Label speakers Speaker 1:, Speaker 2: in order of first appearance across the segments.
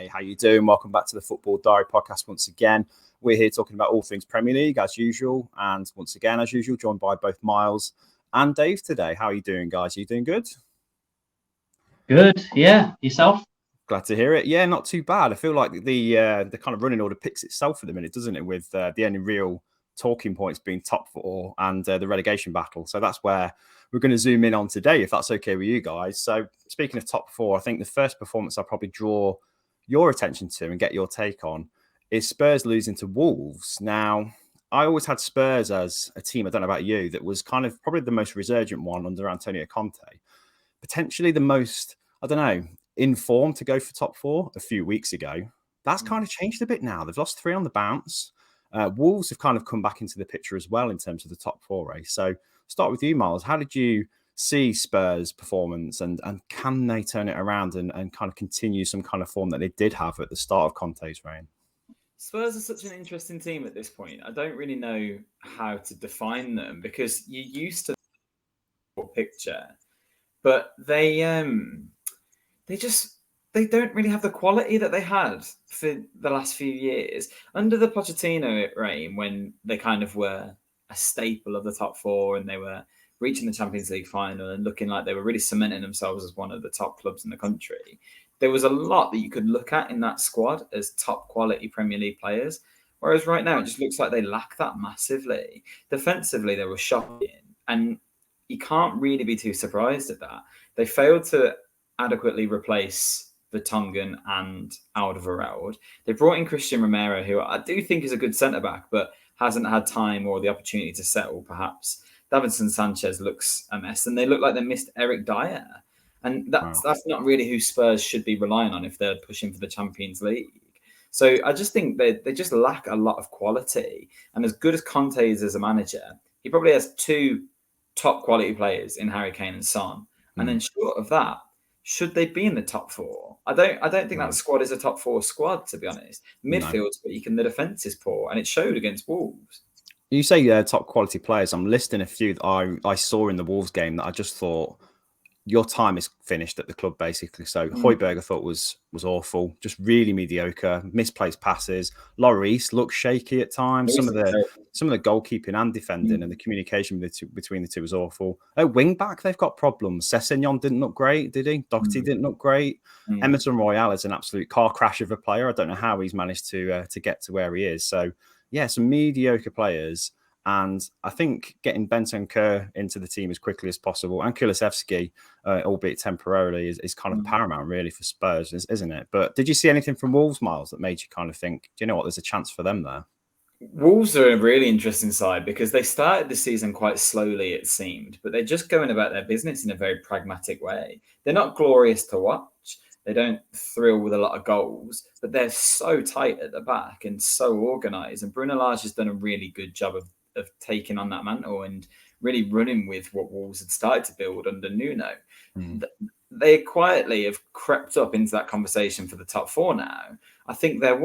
Speaker 1: Hey, how you doing? Welcome back to the Football Diary podcast once again. We're here talking about all things Premier League as usual, and once again, as usual, joined by both Myles and Dave today. How are you doing, guys? Are you doing good?
Speaker 2: Good, yeah. Yourself?
Speaker 1: Glad to hear it. Yeah, not too bad. I feel like the kind of running order picks itself at the minute, doesn't it? With the only real talking points being top four and the relegation battle. So that's where we're going to zoom in on today, if that's okay with you guys. So speaking of top four, I think the first performance I'll probably draw your attention to and get your take on is Spurs losing to Wolves. Now, I always had Spurs as a team, I don't know about you, that was kind of probably the most resurgent one under Antonio Conte. Potentially the most, I don't know, informed to go for top four a few weeks ago. That's kind of changed a bit now. They've lost 3 on the bounce. Wolves have kind of come back into the picture as well in terms of the top four race. So start with you, Myles. How did you see Spurs' performance and can they turn it around and kind of continue some kind of form that they did have at the start of Conte's reign?
Speaker 3: Spurs are such an interesting team at this point. I don't really know how to define them because you're used to the picture, but they don't really have the quality that they had for the last few years under the Pochettino reign, when they kind of were a staple of the top four and they were reaching the Champions League final and looking like they were really cementing themselves as one of the top clubs in the country. There was a lot that you could look at in that squad as top quality Premier League players. Whereas right now, it just looks like they lack that massively. Defensively, they were shocking. And you can't really be too surprised at that. They failed to adequately replace Vertonghen and Alderweireld. They brought in Christian Romero, who I do think is a good centre-back, but hasn't had time or the opportunity to settle, perhaps. Davinson Sanchez looks a mess, and they look like they missed Eric Dyer. And that's not really who Spurs should be relying on if they're pushing for the Champions League. So I just think they just lack a lot of quality. And as good as Conte is as a manager, he probably has 2 top quality players in Harry Kane and Son. And then short of that, should they be in the top 4? I don't think that squad is a top 4 squad, to be honest. Midfield's weak and the defence is poor, and it showed against Wolves.
Speaker 1: You say top quality players. I'm listing a few that I saw in the Wolves game that I just thought, your time is finished at the club, basically. So Højbjerg I thought was awful, just really mediocre, misplaced passes. Lloris looked shaky at times. Some of the goalkeeping and defending and the communication between the two was awful. Wing back, they've got problems. Sessegnon didn't look great, did he? Doherty didn't look great. Emerson Royale is an absolute car crash of a player. I don't know how he's managed to get to where he is. So yeah, some mediocre players. And I think getting Bentancur into the team as quickly as possible and Kulusevski, albeit temporarily, is kind of paramount really for Spurs, isn't it? But did you see anything from Wolves, Myles, that made you kind of think, do you know what, there's a chance for them there?
Speaker 3: Wolves are a really interesting side because they started the season quite slowly, it seemed, but they're just going about their business in a very pragmatic way. They're not glorious to watch. They don't thrill with a lot of goals, but they're so tight at the back and so organised. And Bruno Lage has done a really good job of taking on that mantle and really running with what Wolves had started to build under Nuno. They quietly have crept up into that conversation for the top 4 now. I think they're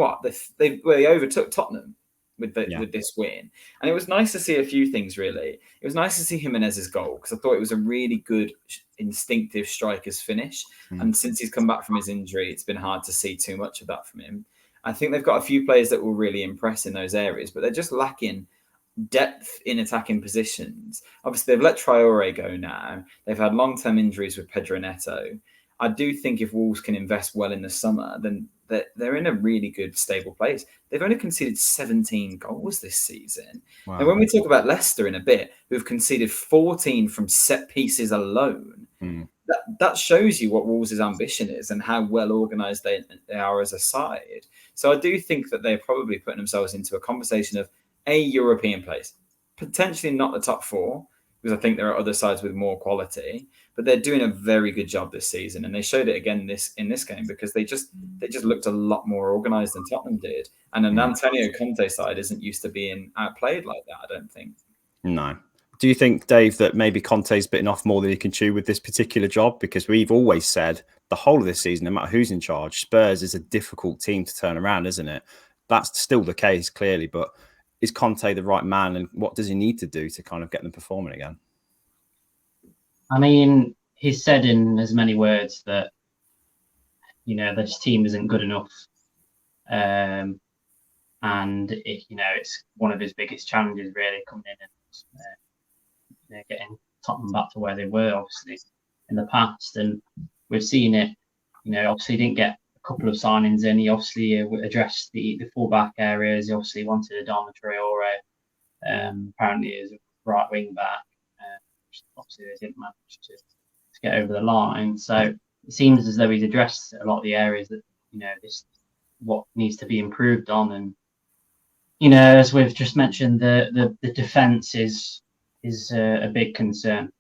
Speaker 3: they overtook Tottenham with this win. And it was nice to see a few things, really. It was nice to see Jimenez's goal because I thought it was a really good instinctive striker's finish. And since he's come back from his injury, it's been hard to see too much of that from him. I think they've got a few players that will really impress in those areas, but they're just lacking depth in attacking positions. Obviously, they've let Traore go now. They've had long-term injuries with Pedro Neto. I do think if Wolves can invest well in the summer, then they're in a really good, stable place. They've only conceded 17 goals this season. Wow. And when we talk about Leicester in a bit, who've conceded 14 from set pieces alone, that shows you what Wolves' ambition is and how well organised they are as a side. So I do think that they're probably putting themselves into a conversation of a European place, potentially not the top 4, because I think there are other sides with more quality, but they're doing a very good job this season, and they showed it again in this game because they just looked a lot more organised than Tottenham did, and an Antonio Conte side isn't used to being outplayed like that, I don't think.
Speaker 1: No. Do you think, Dave, that maybe Conte's bitten off more than he can chew with this particular job? Because we've always said the whole of this season, no matter who's in charge, Spurs is a difficult team to turn around, isn't it? That's still the case, clearly, but is Conte the right man, and what does he need to do to kind of get them performing again?
Speaker 2: I mean, he's said in as many words that, this team isn't good enough And it's one of his biggest challenges really coming in and getting Tottenham back to where they were obviously in the past. And we've seen it. Obviously he didn't get a couple of signings in. He obviously addressed the fullback areas. He obviously wanted Adama Traore, apparently as a right wing back. Obviously they didn't manage to get over the line. So it seems as though he's addressed a lot of the areas that this what needs to be improved on. And as we've just mentioned, the defence is a big concern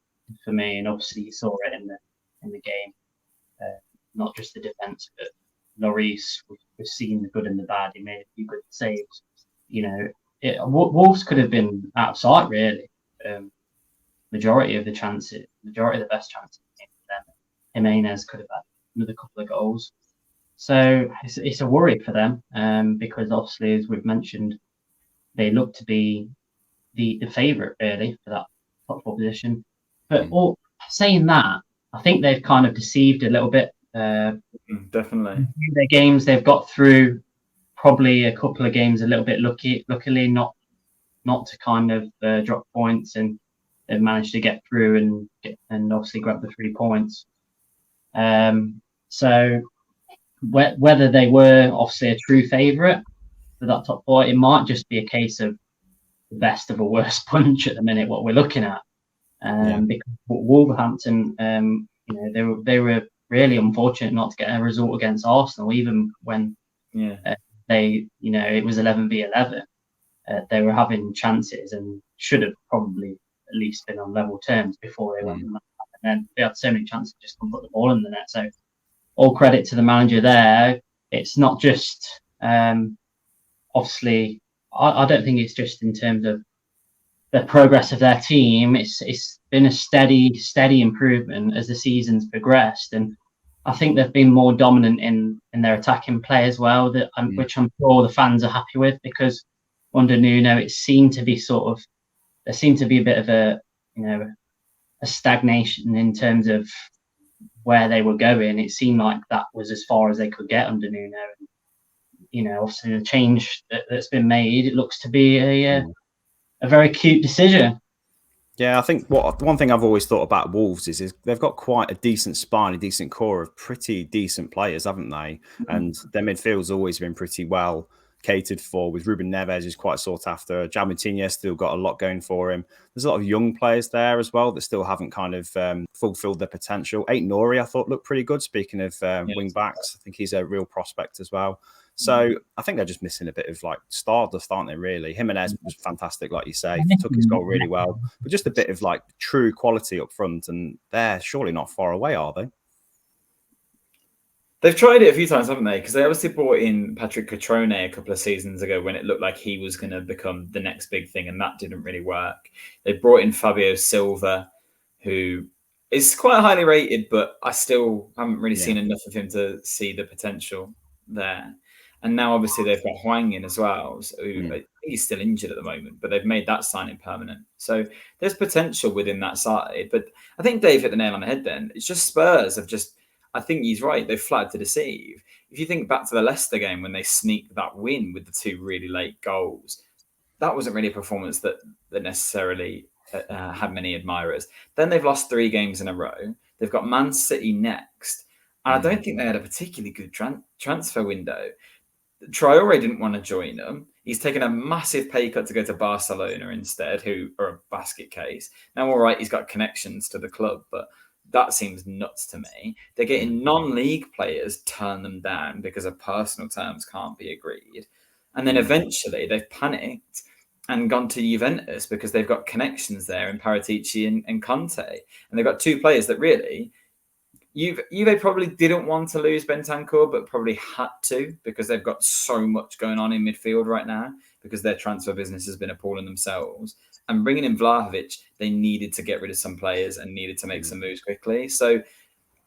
Speaker 2: for me, and obviously you saw it in the game. Not just the defence, but Lloris. We've seen the good and the bad. He made a few good saves. Wolves could have been out of sight really. Majority of the best chances came to them. Jimenez could have had another couple of goals. So it's a worry for them because obviously, as we've mentioned, they look to be the favourite really for that top four position. But saying that, I think they've kind of deceived a little bit.
Speaker 3: Definitely.
Speaker 2: Their games they've got through, probably a couple of games a little bit luckily not to kind of drop points, and they've managed to get through and obviously grab the 3 points. So whether they were obviously a true favourite for that top four, it might just be a case of the best of a worst bunch at the minute, what we're looking at. Because Wolverhampton, they were really unfortunate not to get a result against Arsenal, even when it was 11v11. They were having chances and should have probably at least been on level terms before they went. And then they had so many chances just to put the ball in the net. So all credit to the manager there. It's not just obviously. I don't think it's just in terms of the progress of their team. It's been a steady improvement as the season's progressed, and I think they've been more dominant in their attacking play as well. Which I'm sure the fans are happy with, because under Nuno, there seemed to be a bit of a stagnation in terms of where they were going. It seemed like that was as far as they could get under Nuno. Obviously the change that's been made, it looks to be a very cute decision.
Speaker 1: Yeah, I think one thing I've always thought about Wolves is they've got quite a decent spine, a decent core of pretty decent players, haven't they? And their midfield's always been pretty well catered for, with Ruben Neves, who's quite sought after. João Moutinho's still got a lot going for him. There's a lot of young players there as well that still haven't kind of fulfilled their potential. Nori, I thought, looked pretty good. Speaking of wing backs, I think he's a real prospect as well. So I think they're just missing a bit of like stardust, aren't they, really? Jimenez was fantastic, like you say, took his goal really well, but just a bit of like true quality up front, and they're surely not far away, are they?
Speaker 3: They've tried it a few times, haven't they? Because they obviously brought in Patrick Cutrone a couple of seasons ago when it looked like he was going to become the next big thing, and that didn't really work. They brought in Fabio Silva, who is quite highly rated, but I still haven't really seen enough of him to see the potential there. And now, obviously, they've got Hwang in as well. So he's still injured at the moment, but they've made that signing permanent. So there's potential within that side. But I think Dave hit the nail on the head then. It's just Spurs have just, I think he's right, they've flattered to deceive. If you think back to the Leicester game when they sneaked that win with the 2 really late goals, that wasn't really a performance that necessarily had many admirers. Then they've lost 3 games in a row. They've got Man City next. And I don't think they had a particularly good transfer window. Traore didn't want to join them. He's taken a massive pay cut to go to Barcelona instead, who are a basket case. Now, all right, he's got connections to the club, but that seems nuts to me. They're getting non-league players turn them down because of personal terms can't be agreed. And then eventually they've panicked and gone to Juventus because they've got connections there in Paratici and Conte. And they've got 2 players that really... Juve probably didn't want to lose Bentancur, but probably had to because they've got so much going on in midfield right now because their transfer business has been appalling themselves. And bringing in Vlahovic, they needed to get rid of some players and needed to make some moves quickly. So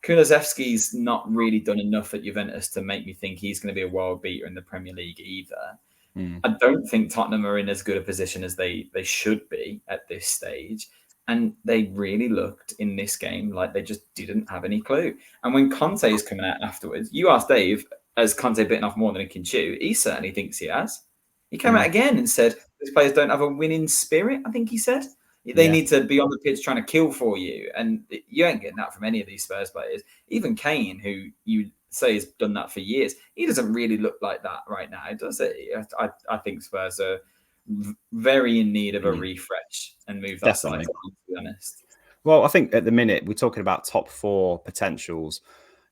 Speaker 3: Kulusevski's not really done enough at Juventus to make me think he's going to be a world beater in the Premier League either. I don't think Tottenham are in as good a position as they should be at this stage. And they really looked in this game like they just didn't have any clue. And when Conte is coming out afterwards, you asked Dave, has Conte bitten off more than he can chew? He certainly thinks he has. He came out again and said these players don't have a winning spirit, I think he said. They need to be on the pitch trying to kill for you. And you ain't getting that from any of these Spurs players. Even Kane, who you say has done that for years, he doesn't really look like that right now, does he? I think Spurs are very in need of a refresh and move that side, to be honest.
Speaker 1: Well, I think at the minute, we're talking about top 4 potentials.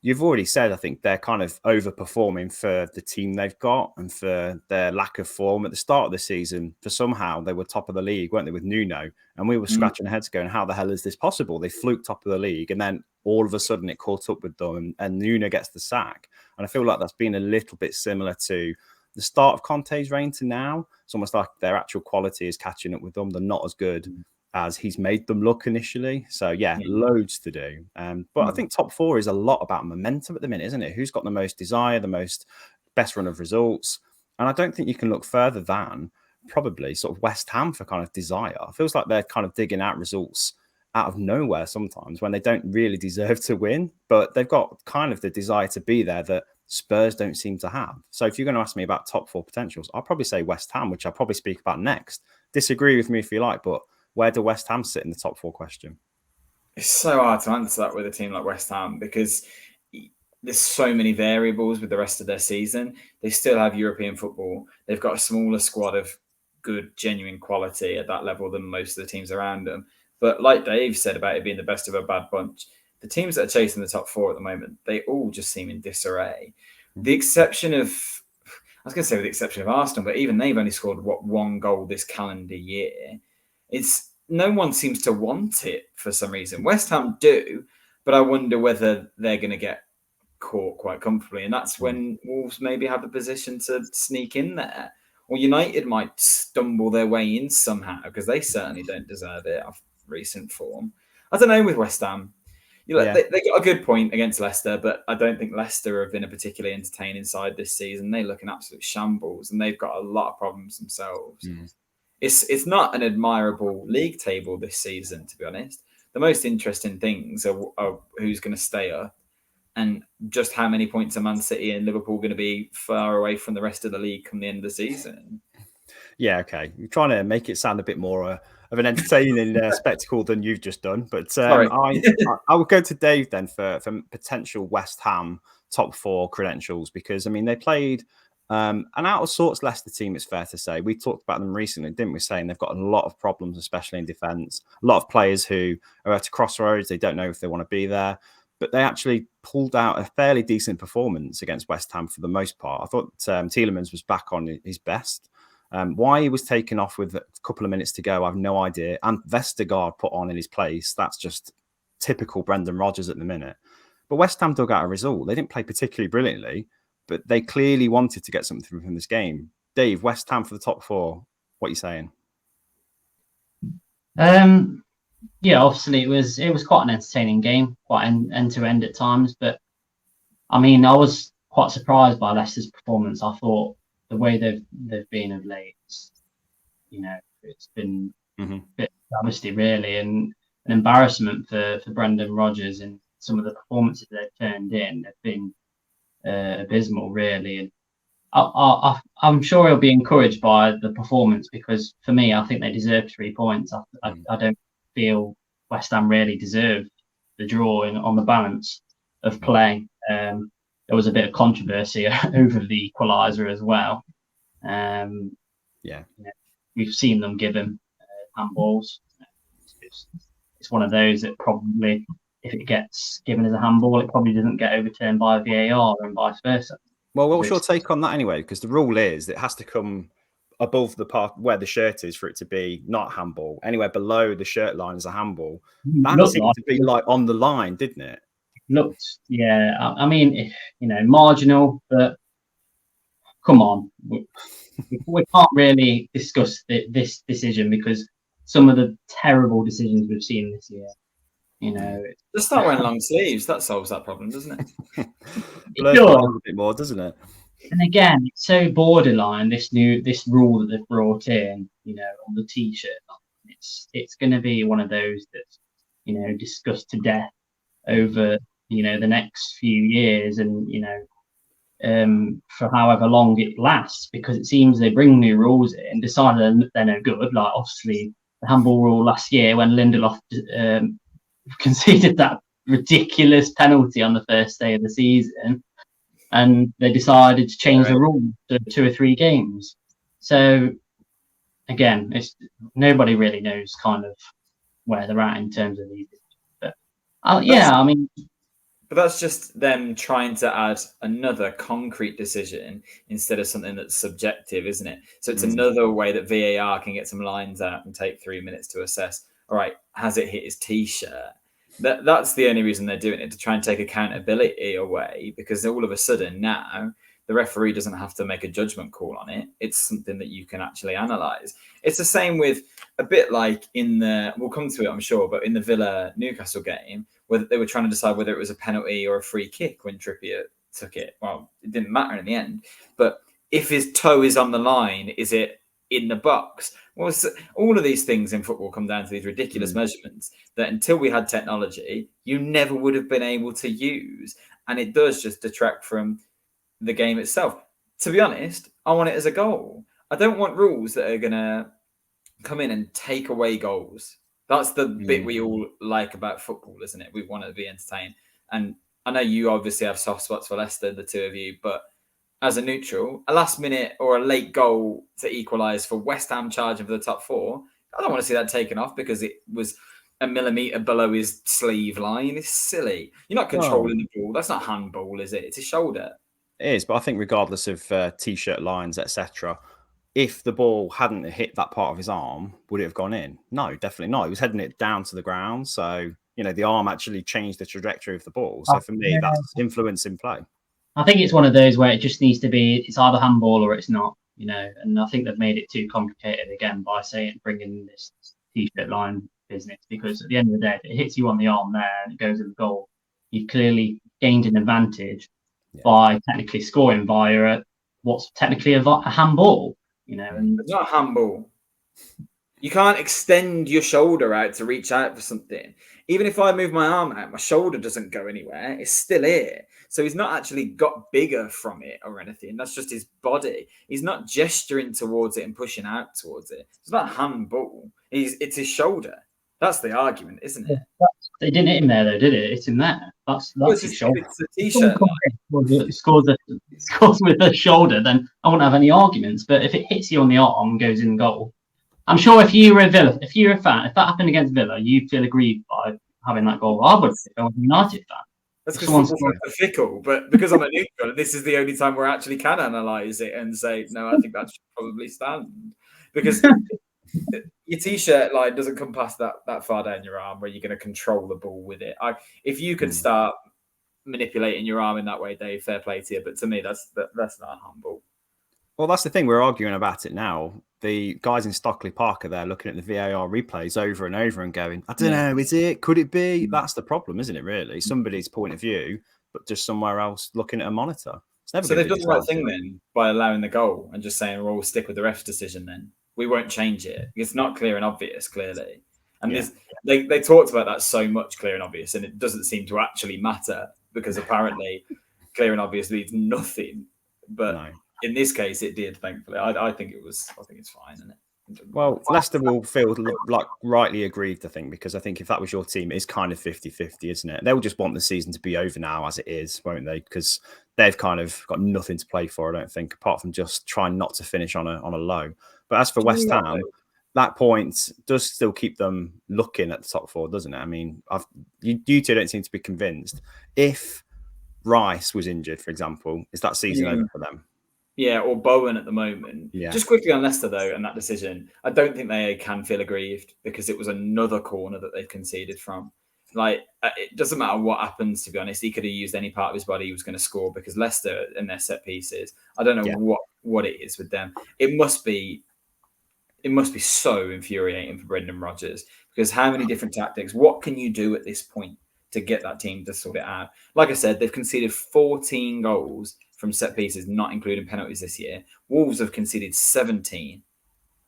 Speaker 1: You've already said, I think they're kind of overperforming for the team they've got and for their lack of form. At the start of the season, for somehow they were top of the league, weren't they, with Nuno? And we were scratching our heads going, how the hell is this possible? They fluked top of the league and then all of a sudden it caught up with them and Nuno gets the sack. And I feel like that's been a little bit similar to the start of Conte's reign to now. It's almost like their actual quality is catching up with them. They're not as good as he's made them look initially. So, loads to do. But I think top 4 is a lot about momentum at the minute, isn't it? Who's got the most desire, the best run of results? And I don't think you can look further than probably sort of West Ham for kind of desire. It feels like they're kind of digging out results out of nowhere sometimes when they don't really deserve to win, but they've got kind of the desire to be there that Spurs don't seem to have. So if you're going to ask me about top 4 potentials, I'll probably say West Ham, which I'll probably speak about next. Disagree with me if you like, but where do West Ham sit in the top 4 question?
Speaker 3: It's so hard to answer that with a team like West Ham because there's so many variables with the rest of their season. They still have European football. They've got a smaller squad of good, genuine quality at that level than most of the teams around them. But like Dave said about it being the best of a bad bunch, the teams that are chasing the top 4 at the moment, they all just seem in disarray. The exception of, I was going to say with the exception of Arsenal, but even they've only scored, 1 goal this calendar year. No one seems to want it for some reason. West Ham do, but I wonder whether they're going to get caught quite comfortably. And that's when Wolves maybe have a position to sneak in there. Or United might stumble their way in somehow because they certainly don't deserve it off recent form. I don't know with West Ham. They got a good point against Leicester, but I don't think Leicester have been a particularly entertaining side this season. They look in absolute shambles and they've got a lot of problems themselves. It's not an admirable league table this season, to be honest. The most interesting things are who's going to stay up and just how many points are Man City and Liverpool going to be far away from the rest of the league come the end of the season.
Speaker 1: Yeah, okay. You're trying to make it sound a bit more of an entertaining spectacle than you've just done. But I would go to Dave then for potential West Ham top 4 credentials because, I mean, they played an out of sorts Leicester team, it's fair to say. We talked about them recently, didn't we? Saying they've got a lot of problems, especially in defence. A lot of players who are at a crossroads. They don't know if they want to be there. But they actually pulled out a fairly decent performance against West Ham for the most part. I thought Tielemans was back on his best. Why he was taken off with a couple of minutes to go, I have no idea. And Vestergaard put on in his place. That's just typical Brendan Rodgers at the minute. But West Ham dug out a result. They didn't play particularly brilliantly, but they clearly wanted to get something from this game. Dave, West Ham for the top 4. What are you saying?
Speaker 2: Obviously it was quite an entertaining game, quite end to end at times. But I mean, I was quite surprised by Leicester's performance. I thought the way they've been of late, it's been a bit travesty really, and an embarrassment for Brendan Rodgers and some of the performances they've turned in. They've been abysmal really, and I'm sure he'll be encouraged by the performance because for me, I think they deserve 3 points. I don't feel West Ham really deserve the draw on the balance of play. There was a bit of controversy over the equaliser as well. We've seen them give him handballs. It's one of those that probably, if it gets given as a handball, it probably doesn't get overturned by VAR and vice versa.
Speaker 1: Well, what's your take on that anyway? Because the rule is it has to come above the part where the shirt is for it to be not handball. Anywhere below the shirt line is a handball. That seemed to be like on the line, didn't it?
Speaker 2: Looked, yeah. I mean, marginal, but come on. We can't really discuss this decision because some of the terrible decisions we've seen this year.
Speaker 3: Just start wearing long sleeves. That solves that problem, doesn't it?
Speaker 1: Blurs it a bit more, doesn't it?
Speaker 2: And again, it's so borderline. This rule that they've brought in, on the t-shirt. It's going to be one of those that's, discussed to death over, the next few years, and for however long it lasts, because it seems they bring new rules in and decide they're no good. Like obviously the handball rule last year when Lindelof conceded that ridiculous penalty on the first day of the season, and they decided to change the rule to 2 or 3 games. So again, nobody really knows kind of where they're at in terms of these. But I mean.
Speaker 3: But that's just them trying to add another concrete decision instead of something that's subjective, isn't it? So it's another way that VAR can get some lines out and take 3 minutes to assess, all right, has it hit his T-shirt? That's the only reason they're doing it, to try and take accountability away, because all of a sudden now the referee doesn't have to make a judgment call on it. It's something that you can actually analyse. It's the same with a bit like we'll come to it, I'm sure, but in the Villa Newcastle game, where they were trying to decide whether it was a penalty or a free kick when Trippier took it. Well, it didn't matter in the end. But if his toe is on the line, is it in the box? Well, all of these things in football come down to these ridiculous measurements that until we had technology, you never would have been able to use. And it does just detract from the game itself. To be honest, I want it as a goal. I don't want rules that are going to come in and take away goals. That's the bit we all like about football, isn't it? We want to be entertained. And I know you obviously have soft spots for Leicester, the two of you, but as a neutral, a last minute or a late goal to equalise for West Ham charging for the top 4, I don't want to see that taken off because it was a millimetre below his sleeve line. It's silly. You're not controlling the ball. That's not handball, is it? It's his shoulder.
Speaker 1: It is, but I think regardless of T-shirt lines, etc., if the ball hadn't hit that part of his arm, would it have gone in? No, definitely not. He was heading it down to the ground. So, the arm actually changed the trajectory of the ball. So for me, that's influence in play.
Speaker 2: I think it's one of those where it just needs to be, it's either handball or it's not, and I think they've made it too complicated again by bringing this T-shirt line business, because at the end of the day, if it hits you on the arm there and it goes in the goal, you've clearly gained an advantage by technically scoring via what's technically a handball. And
Speaker 3: it's not a handball. You can't extend your shoulder out to reach out for something. Even if I move my arm out, my shoulder doesn't go anywhere. It's still here. So he's not actually got bigger from it or anything. That's just his body. He's not gesturing towards it and pushing out towards it. It's not a handball. It's his shoulder. That's the argument, isn't it?
Speaker 2: They didn't hit him there, though, did it? It's in there. That's his shoulder.
Speaker 3: It's a T-shirt.
Speaker 2: Scores with the shoulder, then I wouldn't have any arguments. But if it hits you on the arm and goes in goal, I'm sure if you were a Villa, if you're a fan, if that happened against Villa, you'd feel aggrieved by having that goal. I would if I was a United fan.
Speaker 3: That's because football's fickle, but because I'm a neutral, this is the only time we actually can analyse it and say, no, I think that should probably stand. Because your T-shirt line doesn't come past that far down your arm where you're going to control the ball with it. If you can start manipulating your arm in that way, Dave, fair play to you. But to me, that's not handball.
Speaker 1: Well, that's the thing. We're arguing about it now. The guys in Stockley Park are there looking at the VAR replays over and over and going, I don't know, is it? Could it be? That's the problem, isn't it, really? Somebody's point of view, but just somewhere else looking at a monitor.
Speaker 3: So they've done the right thing then by allowing the goal and just saying, well, we'll stick with the ref's decision then. We won't change it. It's not clear and obvious, clearly. And they talked about that so much, clear and obvious, and it doesn't seem to actually matter because apparently clear and obvious leaves nothing. But in this case, it did, thankfully. I think it's fine, isn't it?
Speaker 1: Well, Leicester will feel like rightly aggrieved, I think, because I think if that was your team, it's kind of 50-50, isn't it? They'll just want the season to be over now as it is, won't they? Because they've kind of got nothing to play for, I don't think, apart from just trying not to finish on a low. But as for West Ham, that point does still keep them looking at the top 4, doesn't it? I mean, you two don't seem to be convinced. If Rice was injured, for example, is that season over for them?
Speaker 3: Yeah, or Bowen at the moment. Yeah. Just quickly on Leicester, though, and that decision, I don't think they can feel aggrieved because it was another corner that they've conceded from. It doesn't matter what happens, to be honest. He could have used any part of his body he was going to score because Leicester and their set pieces, I don't know what it is with them. It must be so infuriating for Brendan Rodgers because how many different tactics, what can you do at this point to get that team to sort it out? Like I said, they've conceded 14 goals from set pieces, not including penalties this year. Wolves have conceded 17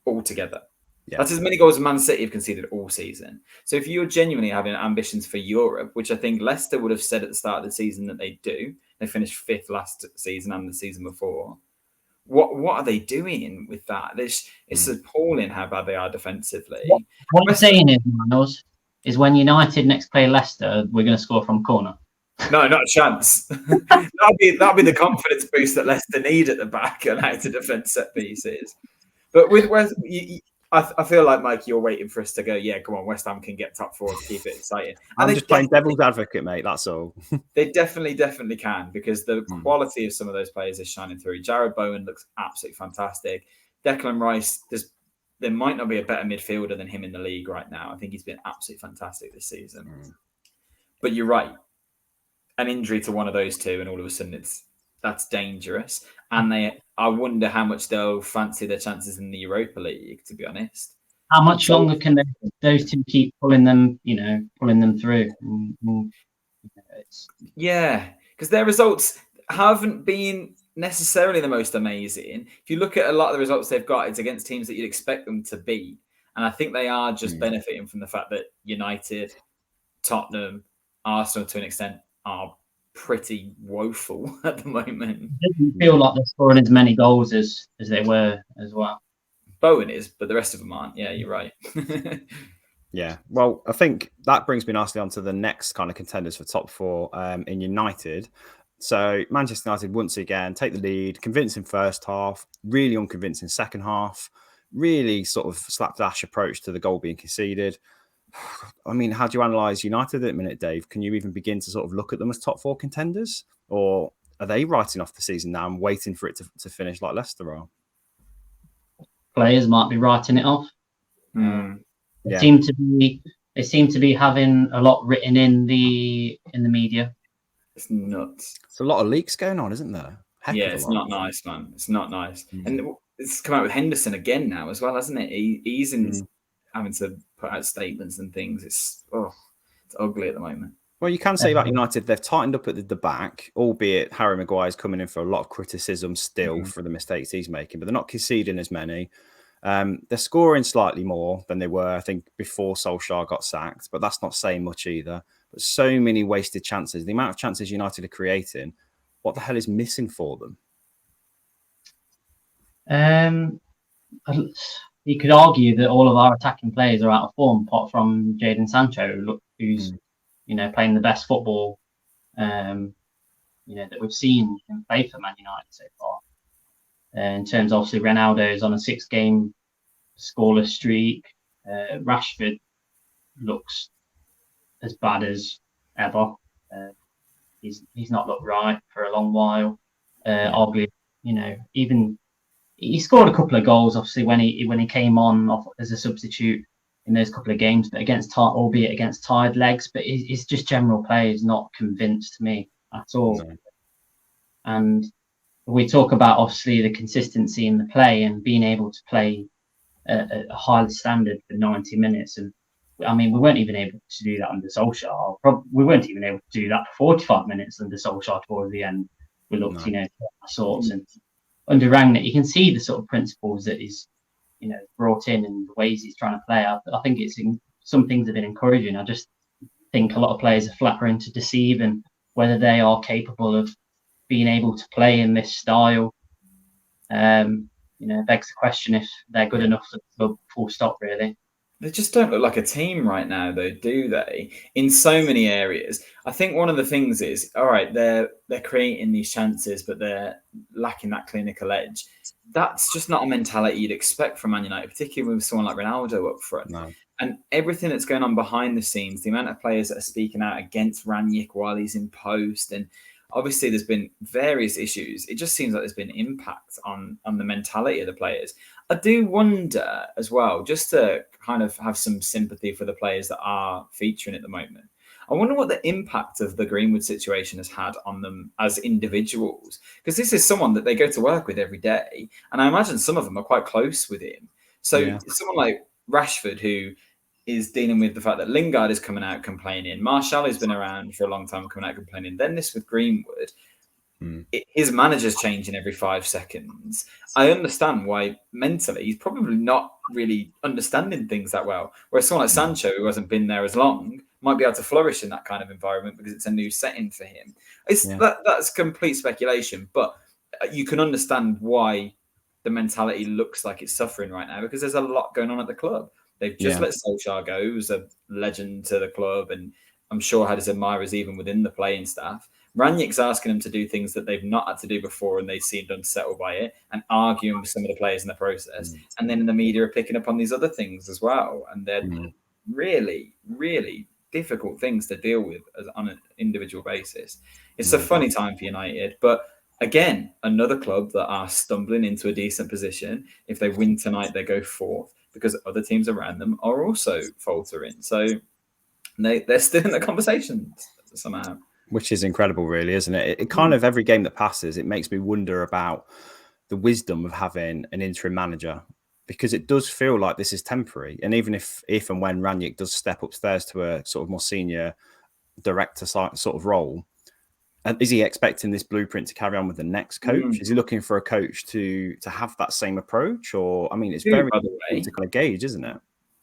Speaker 3: altogether. Yeah. That's as many goals as Man City have conceded all season. So if you're genuinely having ambitions for Europe, which I think Leicester would have said at the start of the season that they do, They finished 5th last season and the season before. What are they doing with that? It's appalling how bad they are defensively.
Speaker 2: What I'm saying is, Miles, is when United next play Leicester, we're going to score from corner.
Speaker 3: No, not a chance. that'll be the confidence boost that Leicester need at the back and how to defend set pieces. But with West, I feel like, Mike, you're waiting for us to go, yeah, come on, West Ham can get top 4 to keep it exciting. And
Speaker 1: I'm just playing devil's advocate, mate. That's all.
Speaker 3: They definitely can, because the quality of some of those players is shining through. Jared Bowen looks absolutely fantastic. Declan Rice, there might not be a better midfielder than him in the league right now. I think he's been absolutely fantastic this season. But you're right. An injury to one of those two, and all of a sudden that's dangerous. And I wonder how much they'll fancy their chances in the Europa League, to be honest.
Speaker 2: How much longer can those two keep pulling them through?
Speaker 3: Yeah, because their results haven't been necessarily the most amazing. If you look at a lot of the results they've got, it's against teams that you'd expect them to beat. And I think they are just benefiting from the fact that United, Tottenham, Arsenal to an extent are pretty woeful at the moment.
Speaker 2: It doesn't feel like they're scoring as many goals as they were as well.
Speaker 3: Bowen is, but the rest of them aren't. Yeah, you're right.
Speaker 1: Yeah, well, I think that brings me nicely on to the next kind of contenders for top 4 in United. So Manchester United once again take the lead, convincing first half, really unconvincing second half, really sort of slapdash approach to the goal being conceded. I mean, how do you analyse United at the minute, Dave? Can you even begin to sort of look at them as top 4 contenders? Or are they writing off the season now and waiting for it to finish like Leicester are?
Speaker 2: Players might be writing it off. They seem to be having a lot written in the media.
Speaker 3: It's nuts.
Speaker 1: It's a lot of leaks going on, isn't there?
Speaker 3: It's not nice, man. It's not nice. And it's come out with Henderson again now as well, hasn't it? He's having to put out statements and things. It's ugly at the moment.
Speaker 1: Well, you can say about United, they've tightened up at the back, albeit Harry Maguire's coming in for a lot of criticism still for the mistakes he's making, but they're not conceding as many. They're scoring slightly more than they were, I think, before Solskjaer got sacked, but that's not saying much either. But so many wasted chances. The amount of chances United are creating, what the hell is missing for them?
Speaker 2: You could argue that all of our attacking players are out of form, apart from Jadon Sancho, who's playing the best football that we've seen him play for Man United so far. In terms, obviously, Ronaldo is on a 6-game scoreless streak. Rashford looks as bad as ever. He's not looked right for a long while. Arguably, even he scored a couple of goals, obviously, when he came on off as a substitute in those couple of games, but albeit against tired legs. But it's just general play is not convinced me at all. No. And we talk about, obviously, the consistency in the play and being able to play a high standard for 90 minutes. And I mean, we weren't even able to do that under Solskjaer. We weren't even able to do that for 45 minutes under Solskjaer towards the end. We looked, sorts. And under Rangnick, you can see the sort of principles that he's, brought in and the ways he's trying to play. I think some things have been encouraging. I just think a lot of players are flattering to deceive, and whether they are capable of being able to play in this style, begs the question if they're good enough for the club, full stop, really.
Speaker 3: They just don't look like a team right now, though, do they? In so many areas. I think one of the things is, all right, they're creating these chances, but they're lacking that clinical edge. That's just not a mentality you'd expect from Man United, particularly with someone like Ronaldo up front.
Speaker 1: No.
Speaker 3: And everything that's going on behind the scenes, the amount of players that are speaking out against Rangnick while he's in post, and obviously there's been various issues. It just seems like there's been impact on the mentality of the players. I do wonder as well, just to kind of have some sympathy for the players that are featuring at the moment, I wonder what the impact of the Greenwood situation has had on them as individuals. Because this is someone that they go to work with every day. And I imagine some of them are quite close with him. So someone like Rashford, who is dealing with the fact that Lingard is coming out complaining, Martial has been around for a long time coming out complaining, then this with Greenwood, his manager's changing every 5 seconds. I understand why mentally he's probably not really understanding things that well. Whereas someone like Sancho, who hasn't been there as long, might be able to flourish in that kind of environment because it's a new setting for him. That's complete speculation, but you can understand why the mentality looks like it's suffering right now because there's a lot going on at the club. They've just let Solskjaer go, who's a legend to the club, and I'm sure had his admirers even within the playing staff. Ranić's asking them to do things that they've not had to do before, and they seemed unsettled by it, and arguing with some of the players in the process. And then in the media are picking up on these other things as well, and they're really, really difficult things to deal with on an individual basis. It's a funny time for United, but again, another club that are stumbling into a decent position. If they win tonight, they go fourth because other teams around them are also faltering. So they're still in the conversations somehow.
Speaker 1: Which is incredible, really, isn't it? It kind of, every game that passes, it makes me wonder about the wisdom of having an interim manager, because it does feel like this is temporary. And even if and when Ranić does step upstairs to a sort of more senior director sort of role, is he expecting this blueprint to carry on with the next coach? Is he looking for a coach to have that same approach? Or, I mean, it's very difficult to kind of gauge, isn't it?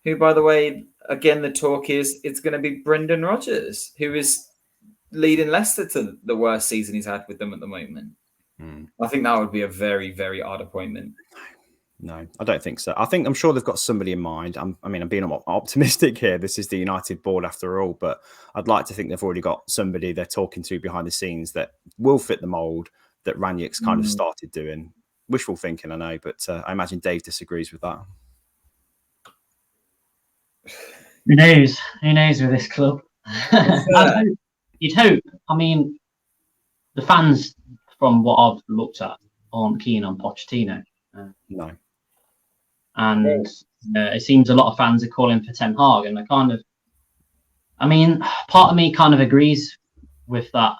Speaker 3: Who, by the way, again, the talk is it's going to be Brendan Rodgers, who is leading Leicester to the worst season he's had with them at the moment. I think that would be a very, very odd appointment.
Speaker 1: No, I don't think so. I'm sure they've got somebody in mind. I'm being optimistic here. This is the United board after all, but I'd like to think they've already got somebody they're talking to behind the scenes that will fit the mold that Ranić's kind of started doing. Wishful thinking, I know, but I imagine Dave disagrees with that.
Speaker 2: Who knows? Who knows with this club? You'd hope. I mean, the fans, from what I've looked at, aren't keen on Pochettino.
Speaker 1: No.
Speaker 2: And it seems a lot of fans are calling for Ten Hag, and part of me kind of agrees with that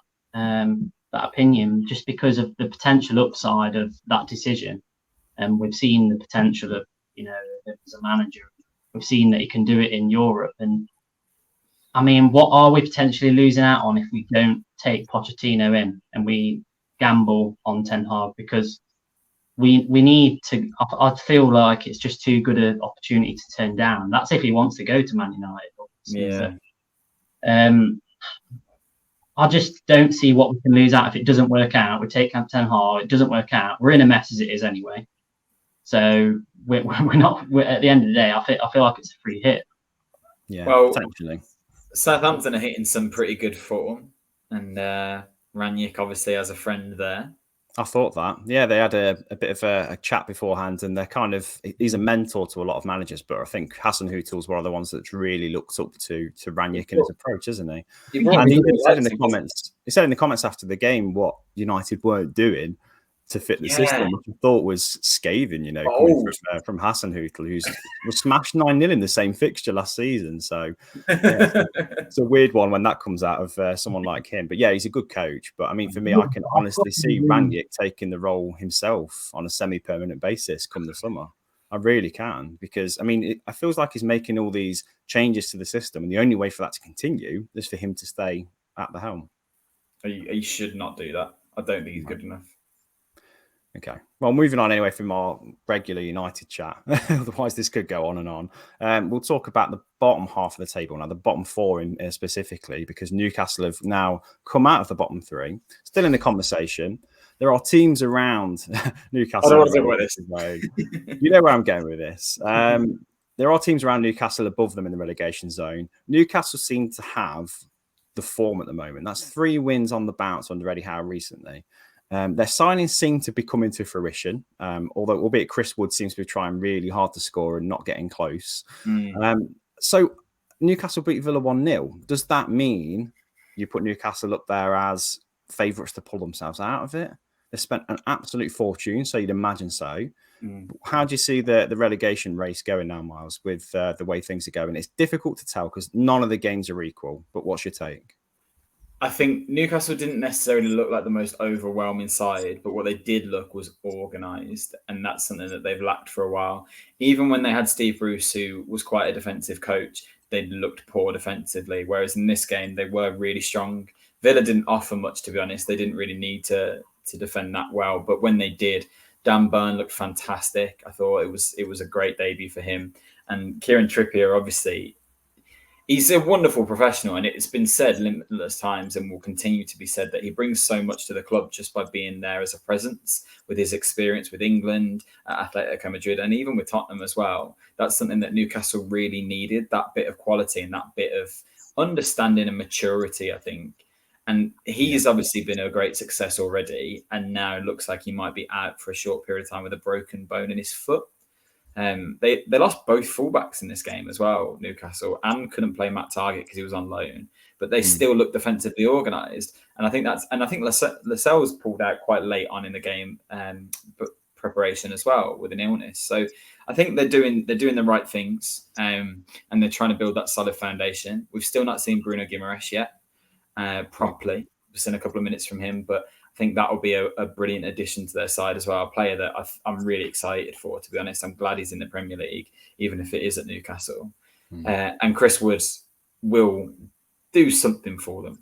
Speaker 2: opinion, just because of the potential upside of that decision. And we've seen the potential of, as a manager, we've seen that he can do it in Europe. And what are we potentially losing out on if we don't take Pochettino in and we gamble on Ten Hag? Because we need to. I feel like it's just too good an opportunity to turn down. That's if he wants to go to Man United. Obviously. Yeah. I just don't see what we can lose out if it doesn't work out. We take Ten Hag. It doesn't work out. We're in a mess as it is anyway. So we're not. At the end of the day, I feel like it's a free hit.
Speaker 1: Yeah.
Speaker 3: Well,
Speaker 1: potentially.
Speaker 3: Southampton are hitting some pretty good form, and Ranić obviously has a friend there.
Speaker 1: I thought that. Yeah, they had a bit of a chat beforehand, and he's a mentor to a lot of managers, but I think Hassan Hüttel's one of the ones that's really looked up to Ranić and his approach, isn't he? He said in the comments after the game what United weren't doing to fit the system, which I thought was scathing, coming from Hassan Hüttel, was smashed 9-0 in the same fixture last season. So it's a weird one when that comes out of someone like him. But yeah, he's a good coach. But for me, I can honestly see Ranić taking the role himself on a semi-permanent basis come the summer. I really can, because it feels like he's making all these changes to the system, and the only way for that to continue is for him to stay at the helm.
Speaker 3: He should not do that. I don't think he's good enough.
Speaker 1: Okay. Well, moving on anyway from our regular United chat. Otherwise, this could go on and on. We'll talk about the bottom half of the table now, the bottom four specifically, because Newcastle have now come out of the bottom three, still in the conversation. There are teams around Newcastle.
Speaker 3: I don't want to talk about
Speaker 1: this. You know where I'm going with this. There are teams around Newcastle above them in the relegation zone. Newcastle seem to have the form at the moment. That's 3 wins on the bounce under Eddie Howe recently. Their signings seem to be coming to fruition, albeit Chris Wood seems to be trying really hard to score and not getting close. So Newcastle beat Villa 1-0. Does that mean you put Newcastle up there as favourites to pull themselves out of it? They spent an absolute fortune, so you'd imagine so. How do you see the relegation race going now, Myles, with the way things are going? It's difficult to tell because none of the games are equal, but what's your take?
Speaker 3: I think Newcastle didn't necessarily look like the most overwhelming side, but what they did look was organised, and that's something that they've lacked for a while. Even when they had Steve Bruce, who was quite a defensive coach, they looked poor defensively, whereas in this game, they were really strong. Villa didn't offer much, to be honest. They didn't really need to defend that well, but when they did, Dan Burn looked fantastic. I thought it was a great debut for him. And Kieran Trippier, obviously, he's a wonderful professional, and it's been said limitless times and will continue to be said that he brings so much to the club just by being there as a presence with his experience with England, at Atletico Madrid, and even with Tottenham as well. That's something that Newcastle really needed, that bit of quality and that bit of understanding and maturity, I think. And he's obviously been a great success already, and now looks like he might be out for a short period of time with a broken bone in his foot. They lost both fullbacks in this game as well, Newcastle, and couldn't play Matt Target because he was on loan. But they still look defensively organised, and I think Lascelles pulled out quite late on in the game, but preparation as well with an illness. So I think they're doing the right things, and they're trying to build that solid foundation. We've still not seen Bruno Guimaraes yet properly. We've seen a couple of minutes from him, but I think that will be a brilliant addition to their side as well. A player that I'm really excited for, to be honest. I'm glad he's in the Premier League, even if it is at Newcastle. And Chris Wood will do something for them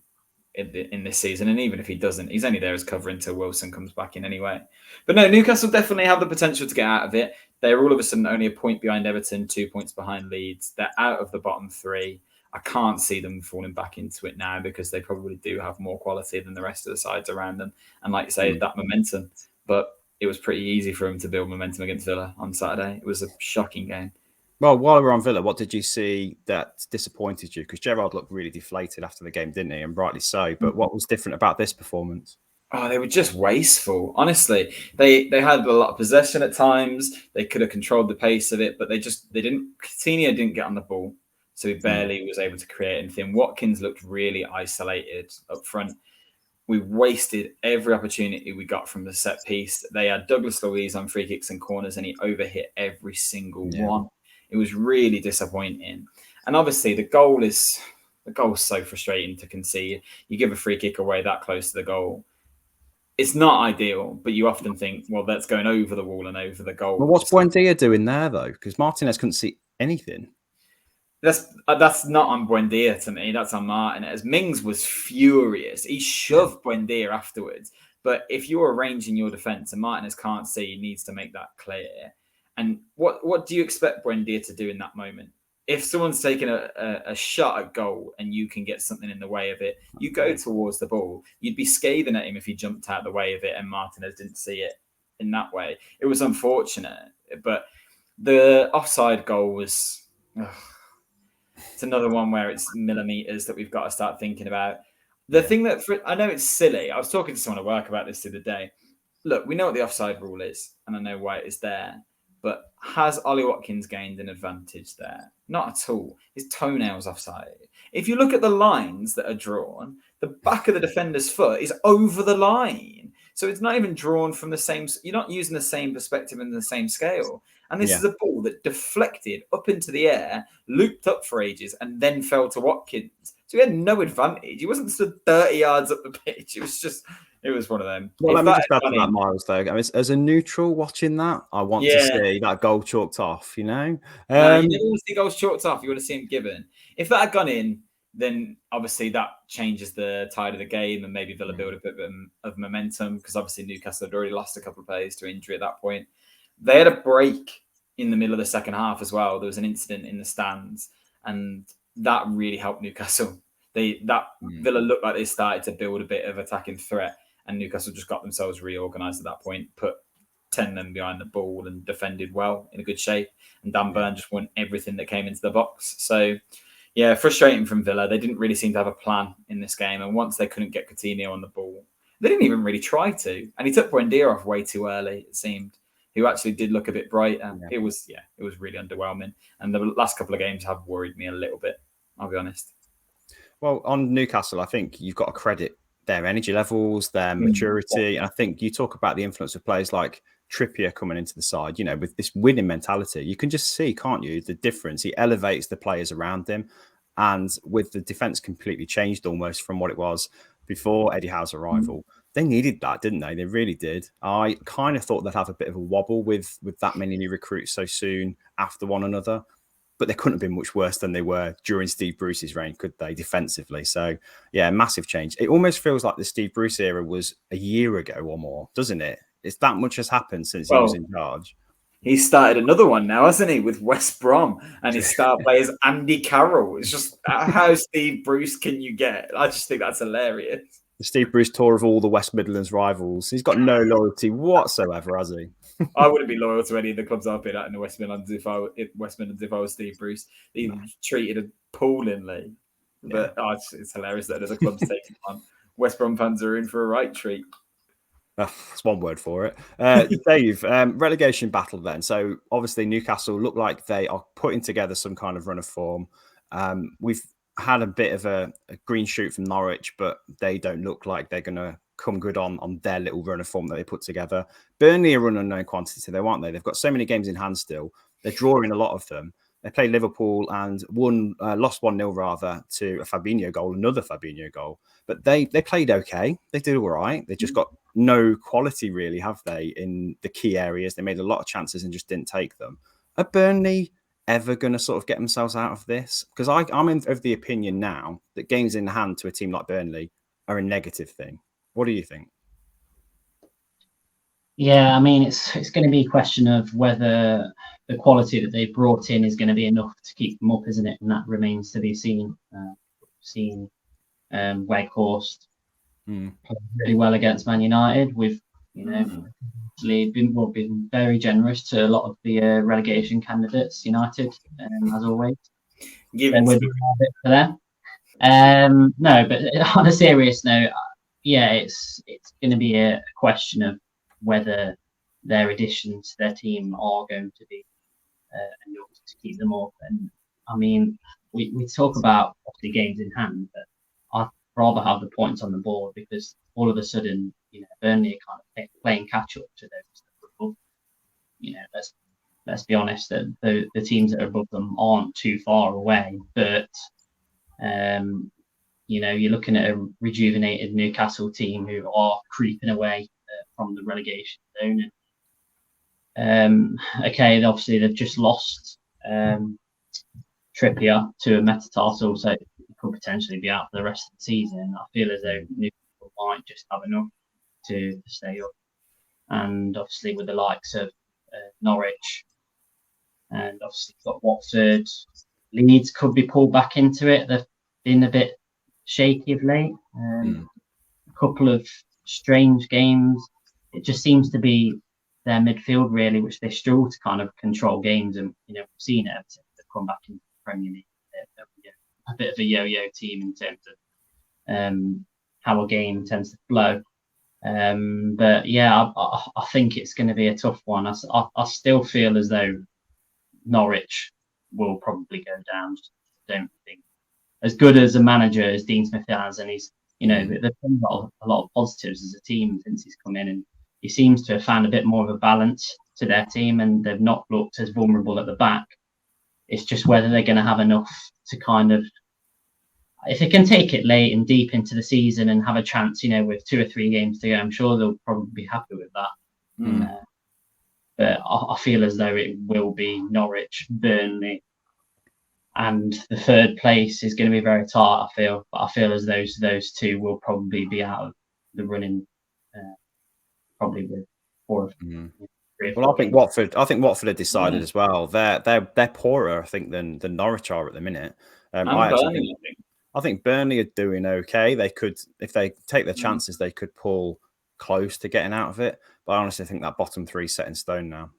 Speaker 3: in this season. And even if he doesn't, he's only there as cover until Wilson comes back in anyway. But no, Newcastle definitely have the potential to get out of it. They're all of a sudden only a point behind Everton, 2 points behind Leeds. They're out of the bottom three. I can't see them falling back into it now because they probably do have more quality than the rest of the sides around them. And like you say, that momentum. But it was pretty easy for them to build momentum against Villa on Saturday. It was a shocking game.
Speaker 1: Well, while we're on Villa, what did you see that disappointed you? Because Gerrard looked really deflated after the game, didn't he? And rightly so. But what was different about this performance?
Speaker 3: Oh, they were just wasteful. Honestly, they had a lot of possession at times. They could have controlled the pace of it, but they didn't. Coutinho didn't get on the ball. So he barely was able to create anything. Watkins looked really isolated up front. We wasted every opportunity we got from the set piece. They had Douglas Luiz on free kicks and corners, and he overhit every single one. It was really disappointing. And obviously, the goal is so frustrating to concede. You give a free kick away that close to the goal. It's not ideal, but you often think, well, that's going over the wall and over the goal.
Speaker 1: Well, what's Buendia doing there, though? Because Martinez couldn't see anything.
Speaker 3: That's not on Buendia to me. That's on Martinez. Mings was furious. He shoved Buendia afterwards. But if you're arranging your defence and Martinez can't see, he needs to make that clear. And what do you expect Buendia to do in that moment? If someone's taking a shot at goal and you can get something in the way of it, you go towards the ball. You'd be scathing at him if he jumped out of the way of it and Martinez didn't see it in that way. It was unfortunate. But the offside goal was... It's another one where it's millimeters that we've got to start thinking about. The thing that I know it's silly. I was talking to someone at work about this the other day. Look, we know what the offside rule is, and I know why it is there. But has Ollie Watkins gained an advantage there? Not at all. His toenail's offside. If you look at the lines that are drawn, the back of the defender's foot is over the line. So it's not even drawn from the same... You're not using the same perspective and the same scale. And this is a ball that deflected up into the air, looped up for ages, and then fell to Watkins. So he had no advantage. He wasn't stood 30 yards up the pitch. It was one of them.
Speaker 1: Well, let me just add to that, Myles, though. I mean, as a neutral watching that, I want to see that goal chalked off, you know?
Speaker 3: You never want to see goals chalked off. You want to see him given. If that had gone in, then obviously that changes the tide of the game and maybe Villa build a bit of momentum because obviously Newcastle had already lost a couple of players to injury at that point. They had a break in the middle of the second half as well. There was an incident in the stands and that really helped Newcastle. Villa looked like they started to build a bit of attacking threat and Newcastle just got themselves reorganised at that point, put 10 men behind the ball and defended well in a good shape. And Dan Burn just won everything that came into the box. So, yeah, frustrating from Villa. They didn't really seem to have a plan in this game. And once they couldn't get Coutinho on the ball, they didn't even really try to. And he took Buendia off way too early, it seemed. Who actually did look a bit bright. And it was really underwhelming. And the last couple of games have worried me a little bit, I'll be honest.
Speaker 1: Well, on Newcastle, I think you've got to credit their energy levels, their maturity. And I think you talk about the influence of players like Trippier coming into the side, you know, with this winning mentality. You can just see, can't you, the difference. He elevates the players around him. And with the defence completely changed almost from what it was before Eddie Howe's arrival, they needed that, didn't they? They really did. I kind of thought they'd have a bit of a wobble with that many new recruits so soon after one another. But they couldn't have been much worse than they were during Steve Bruce's reign, could they, defensively? So, yeah, massive change. It almost feels like the Steve Bruce era was a year ago or more, doesn't it? It's that much has happened since he was in charge.
Speaker 3: He's started another one now, hasn't he, with West Brom, and his star player is Andy Carroll. It's just how Steve Bruce can you get? I just think that's hilarious.
Speaker 1: The Steve Bruce tour of all the West Midlands rivals. He's got no loyalty whatsoever, has he?
Speaker 3: I wouldn't be loyal to any of the clubs I've been at in the West Midlands if I was Steve Bruce. He treated appallingly. But it's hilarious that other clubs taking on. West Brom fans are in for a right treat.
Speaker 1: That's one word for it. Dave, relegation battle then. So obviously Newcastle look like they are putting together some kind of run of form. We've had a bit of a green shoot from Norwich, but they don't look like they're going to come good on their little run of form that they put together. Burnley are an unknown quantity, though, aren't they? They've got so many games in hand still. They're drawing a lot of them. They played Liverpool and lost 1-0 rather to a Fabinho goal, another Fabinho goal. But they played okay. They did all right. They just got no quality, really, have they, in the key areas? They made a lot of chances and just didn't take them. Are Burnley ever going to sort of get themselves out of this? Because I'm of the opinion now that games in hand to a team like Burnley are a negative thing. What do you think?
Speaker 2: Yeah, I mean, it's going to be a question of whether the quality that they've brought in is going to be enough to keep them up, isn't it? And that remains to be seen. Seen Weghorst played really well against Man United. We've, been very generous to a lot of the relegation candidates. United, as always. There would be a bit for them. No, but on a serious note, yeah, it's going to be a question of whether their additions to their team are going to be enough to keep them up. And I mean, we talk about obviously games in hand, but I'd rather have the points on the board because all of a sudden, Burnley are kind of playing catch up to those that are above. Let's be honest, that the teams that are above them aren't too far away, but you're looking at a rejuvenated Newcastle team who are creeping away from the relegation zone. And obviously they've just lost Trippier to a metatarsal, so it could potentially be out for the rest of the season. I feel as though Newcastle might just have enough to stay up. And obviously with the likes of Norwich and obviously got Watford, Leeds could be pulled back into it. They've been a bit shaky of late. A couple of strange games. It just seems to be their midfield really, which they struggle to kind of control games. And we've seen it ever since they've come back into the Premier League. They're a bit of a yo-yo team in terms of how a game tends to flow. But yeah, I think it's going to be a tough one. I still feel as though Norwich will probably go down. Just don't think as good as a manager as Dean Smith has, and he's they've done a lot of positives as a team since he's come in, and he seems to have found a bit more of a balance to their team, and they've not looked as vulnerable at the back. It's just whether they're going to have enough to kind of, if they can take it late and deep into the season and have a chance, with 2 or 3 games to go, I'm sure they'll probably be happy with that. But I feel as though it will be Norwich, Burnley, and the third place is going to be very tight. But I feel as those two will probably be out of the running, probably with 4 or 3.
Speaker 1: Well, I think Watford have decided as well. They're poorer, I think, than Norwich are at the minute. I think Burnley are doing okay. They could, if they take their chances, they could pull close to getting out of it. But I honestly think that bottom 3 set in stone now.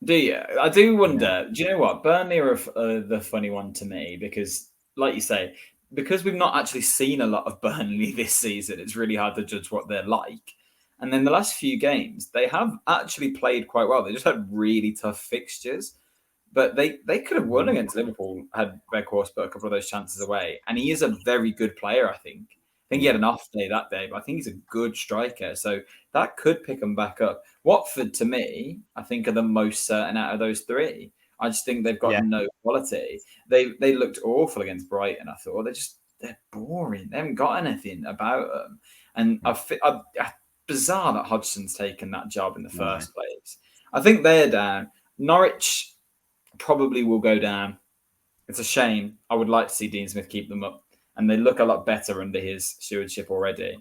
Speaker 3: Do you? I do wonder. Do you know what? Burnley are the funny one to me because, like you say, because we've not actually seen a lot of Burnley this season, it's really hard to judge what they're like. And then the last few games, they have actually played quite well. They just had really tough fixtures. But they could have won against Liverpool had Weghorst put a couple of those chances away. And he is a very good player, I think. I think he had an off day that day, but I think he's a good striker. So that could pick them back up. Watford, to me, I think are the most certain out of those 3. I just think they've got no quality. They looked awful against Brighton, I thought. They're boring. They haven't got anything about them. And bizarre that Hodgson's taken that job in the first place. I think they're down. Norwich probably will go down. It's a shame. I would like to see Dean Smith keep them up. And they look a lot better under his stewardship already.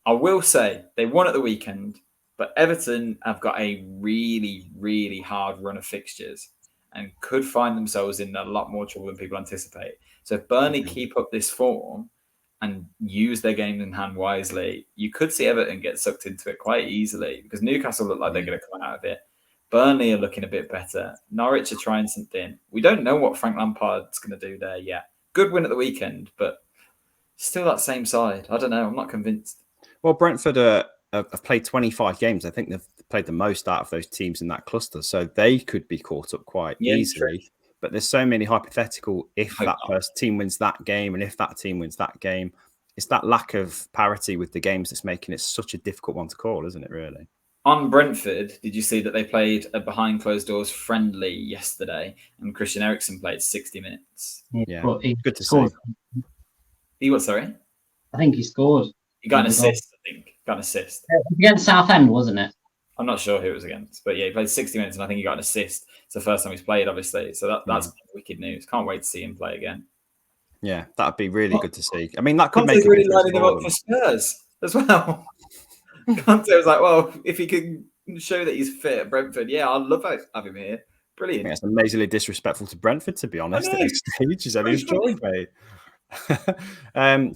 Speaker 3: I will say they won at the weekend. But Everton have got a really, really hard run of fixtures and could find themselves in a lot more trouble than people anticipate. So if Burnley keep up this form and use their game in hand wisely, you could see Everton get sucked into it quite easily, because Newcastle look like they're going to come out of it. Burnley are looking a bit better. Norwich are trying something. We don't know what Frank Lampard's going to do there yet. Good win at the weekend, but still that same side. I don't know. I'm not convinced.
Speaker 1: Well, Brentford have played 25 games. I think they've played the most out of those teams in that cluster. So they could be caught up quite easily. True. But there's so many hypothetical if that first team wins that game and if that team wins that game. It's that lack of parity with the games that's making it such a difficult one to call, isn't it, really?
Speaker 3: On Brentford, did you see that they played a behind closed doors friendly yesterday and Christian Eriksen played 60 minutes?
Speaker 1: Yeah, good to
Speaker 2: see.
Speaker 3: He what, sorry?
Speaker 2: I think he scored.
Speaker 3: He got an assist, I think. Got an assist.
Speaker 2: Against Southend, wasn't it?
Speaker 3: I'm not sure who it was against, but yeah, he played 60 minutes and I think he got an assist. It's the first time he's played, obviously. So that's wicked news. Can't wait to see him play again.
Speaker 1: Yeah, that'd be really good to see. I mean, that could make
Speaker 3: really lining him up for Spurs as well. Conte was like, well, if he can show that he's fit at Brentford, yeah, I'd love to have him here. Brilliant.
Speaker 1: I think it's amazingly disrespectful to Brentford, to be honest, at this stage. He's only joined, mate.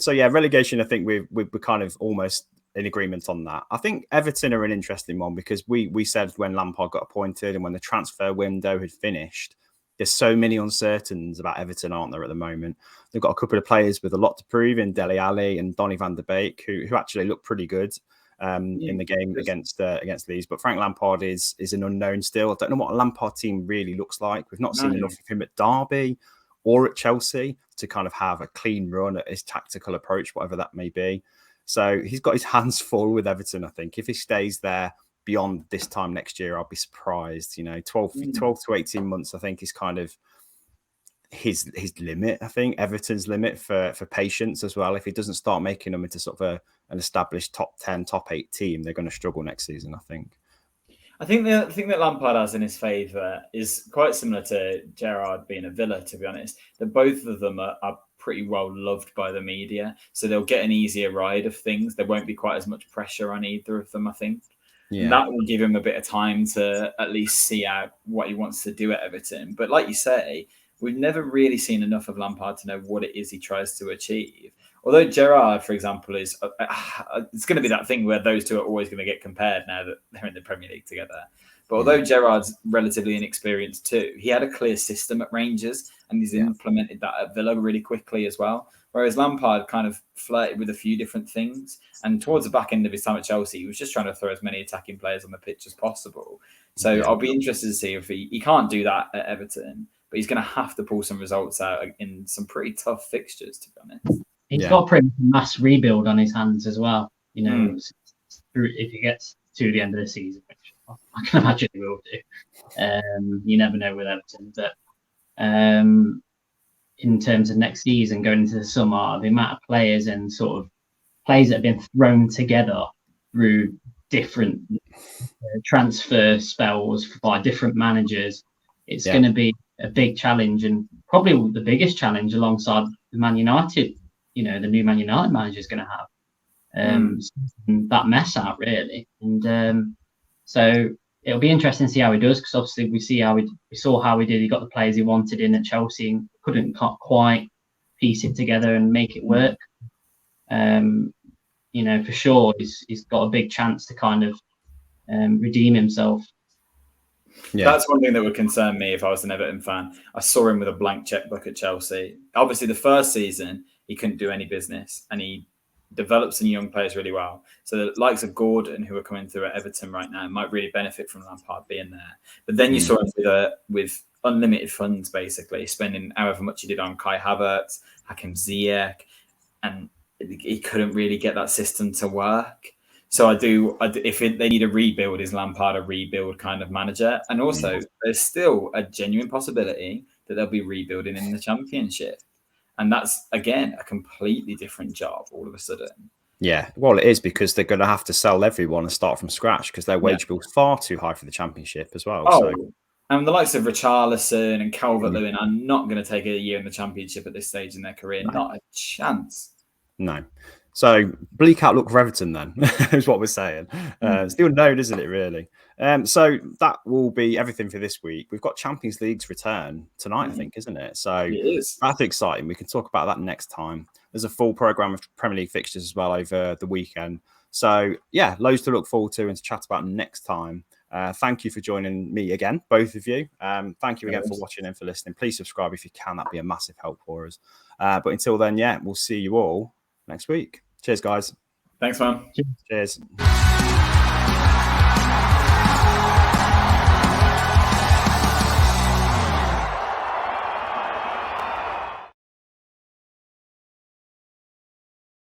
Speaker 1: So yeah, relegation, I think we're kind of almost in agreement on that. I think Everton are an interesting one because we said when Lampard got appointed and when the transfer window had finished, there's so many uncertainties about Everton, aren't there, at the moment? They've got a couple of players with a lot to prove in Dele Alli and Donny van der Beek, who actually look pretty good in the game against Leeds. But Frank Lampard is an unknown still. I don't know what a Lampard team really looks like. We've not seen enough of him at Derby or at Chelsea to kind of have a clean run at his tactical approach, whatever that may be. So he's got his hands full with Everton, I think. If he stays there beyond this time next year, I'll be surprised. 12 to 18 months, I think, is kind of his limit. I think Everton's limit for patience as well. If he doesn't start making them into sort of an established top 10, top 8 team, they're going to struggle next season, I think.
Speaker 3: I think the thing that Lampard has in his favour is quite similar to Gerrard being at Villa, to be honest. That both of them are pretty well loved by the media, so they'll get an easier ride of things. There won't be quite as much pressure on either of them, I think. Yeah. And that will give him a bit of time to at least see out what he wants to do at Everton. But like you say, we've never really seen enough of Lampard to know what it is he tries to achieve. Although Gerrard, for example, is it's going to be that thing where those two are always going to get compared now that they're in the Premier League together. But although Gerrard's relatively inexperienced too, he had a clear system at Rangers and he's implemented that at Villa really quickly as well. Whereas Lampard kind of flirted with a few different things. And towards the back end of his time at Chelsea, he was just trying to throw as many attacking players on the pitch as possible. So I'll be interested to see if he can't do that at Everton, but he's going to have to pull some results out in some pretty tough fixtures, to be honest.
Speaker 2: He's got a pretty mass rebuild on his hands as well. If he gets to the end of the season, which I can imagine he will do. You never know with Everton, but in terms of next season, going into the summer, the amount of players and sort of players that have been thrown together through different transfer spells by different managers, it's going to be a big challenge, and probably the biggest challenge alongside the Man United. The new Man United manager is going to have that mess out, really. And so it'll be interesting to see how he does, because obviously we saw how he did. He got the players he wanted in at Chelsea and couldn't quite piece it together and make it work. For sure, he's got a big chance to kind of redeem himself.
Speaker 3: Yeah. That's one thing that would concern me if I was an Everton fan. I saw him with a blank checkbook at Chelsea. Obviously, the first season, he couldn't do any business and he developed some young players really well. So the likes of Gordon, who are coming through at Everton right now, might really benefit from Lampard being there. But then you saw him with unlimited funds, basically, spending however much he did on Kai Havertz, Hakim Ziyech, and he couldn't really get that system to work. So if they need a rebuild, is Lampard a rebuild kind of manager? And also, there's still a genuine possibility that they'll be rebuilding in the Championship. And that's, again, a completely different job all of a sudden.
Speaker 1: Yeah, well, it is, because they're going to have to sell everyone and start from scratch because their wage bill is far too high for the Championship as well.
Speaker 3: And the likes of Richarlison and Calvert-Lewin are not going to take a year in the Championship at this stage in their career. No. Not a chance.
Speaker 1: No. So bleak outlook for Everton then is what we're saying. Still known, isn't it, really? So that will be everything for this week. We've got Champions League's return tonight, I think, isn't it? So
Speaker 3: It is.
Speaker 1: that's exciting. We can talk about that next time. There's a full programme of Premier League fixtures as well over the weekend. So yeah, loads to look forward to and to chat about next time. Thank you for joining me again, both of you. Thank you again for watching and for listening. Please subscribe if you can. That'd be a massive help for us. But until then, yeah, we'll see you all next week. Cheers, guys.
Speaker 3: Thanks, man.
Speaker 1: Cheers.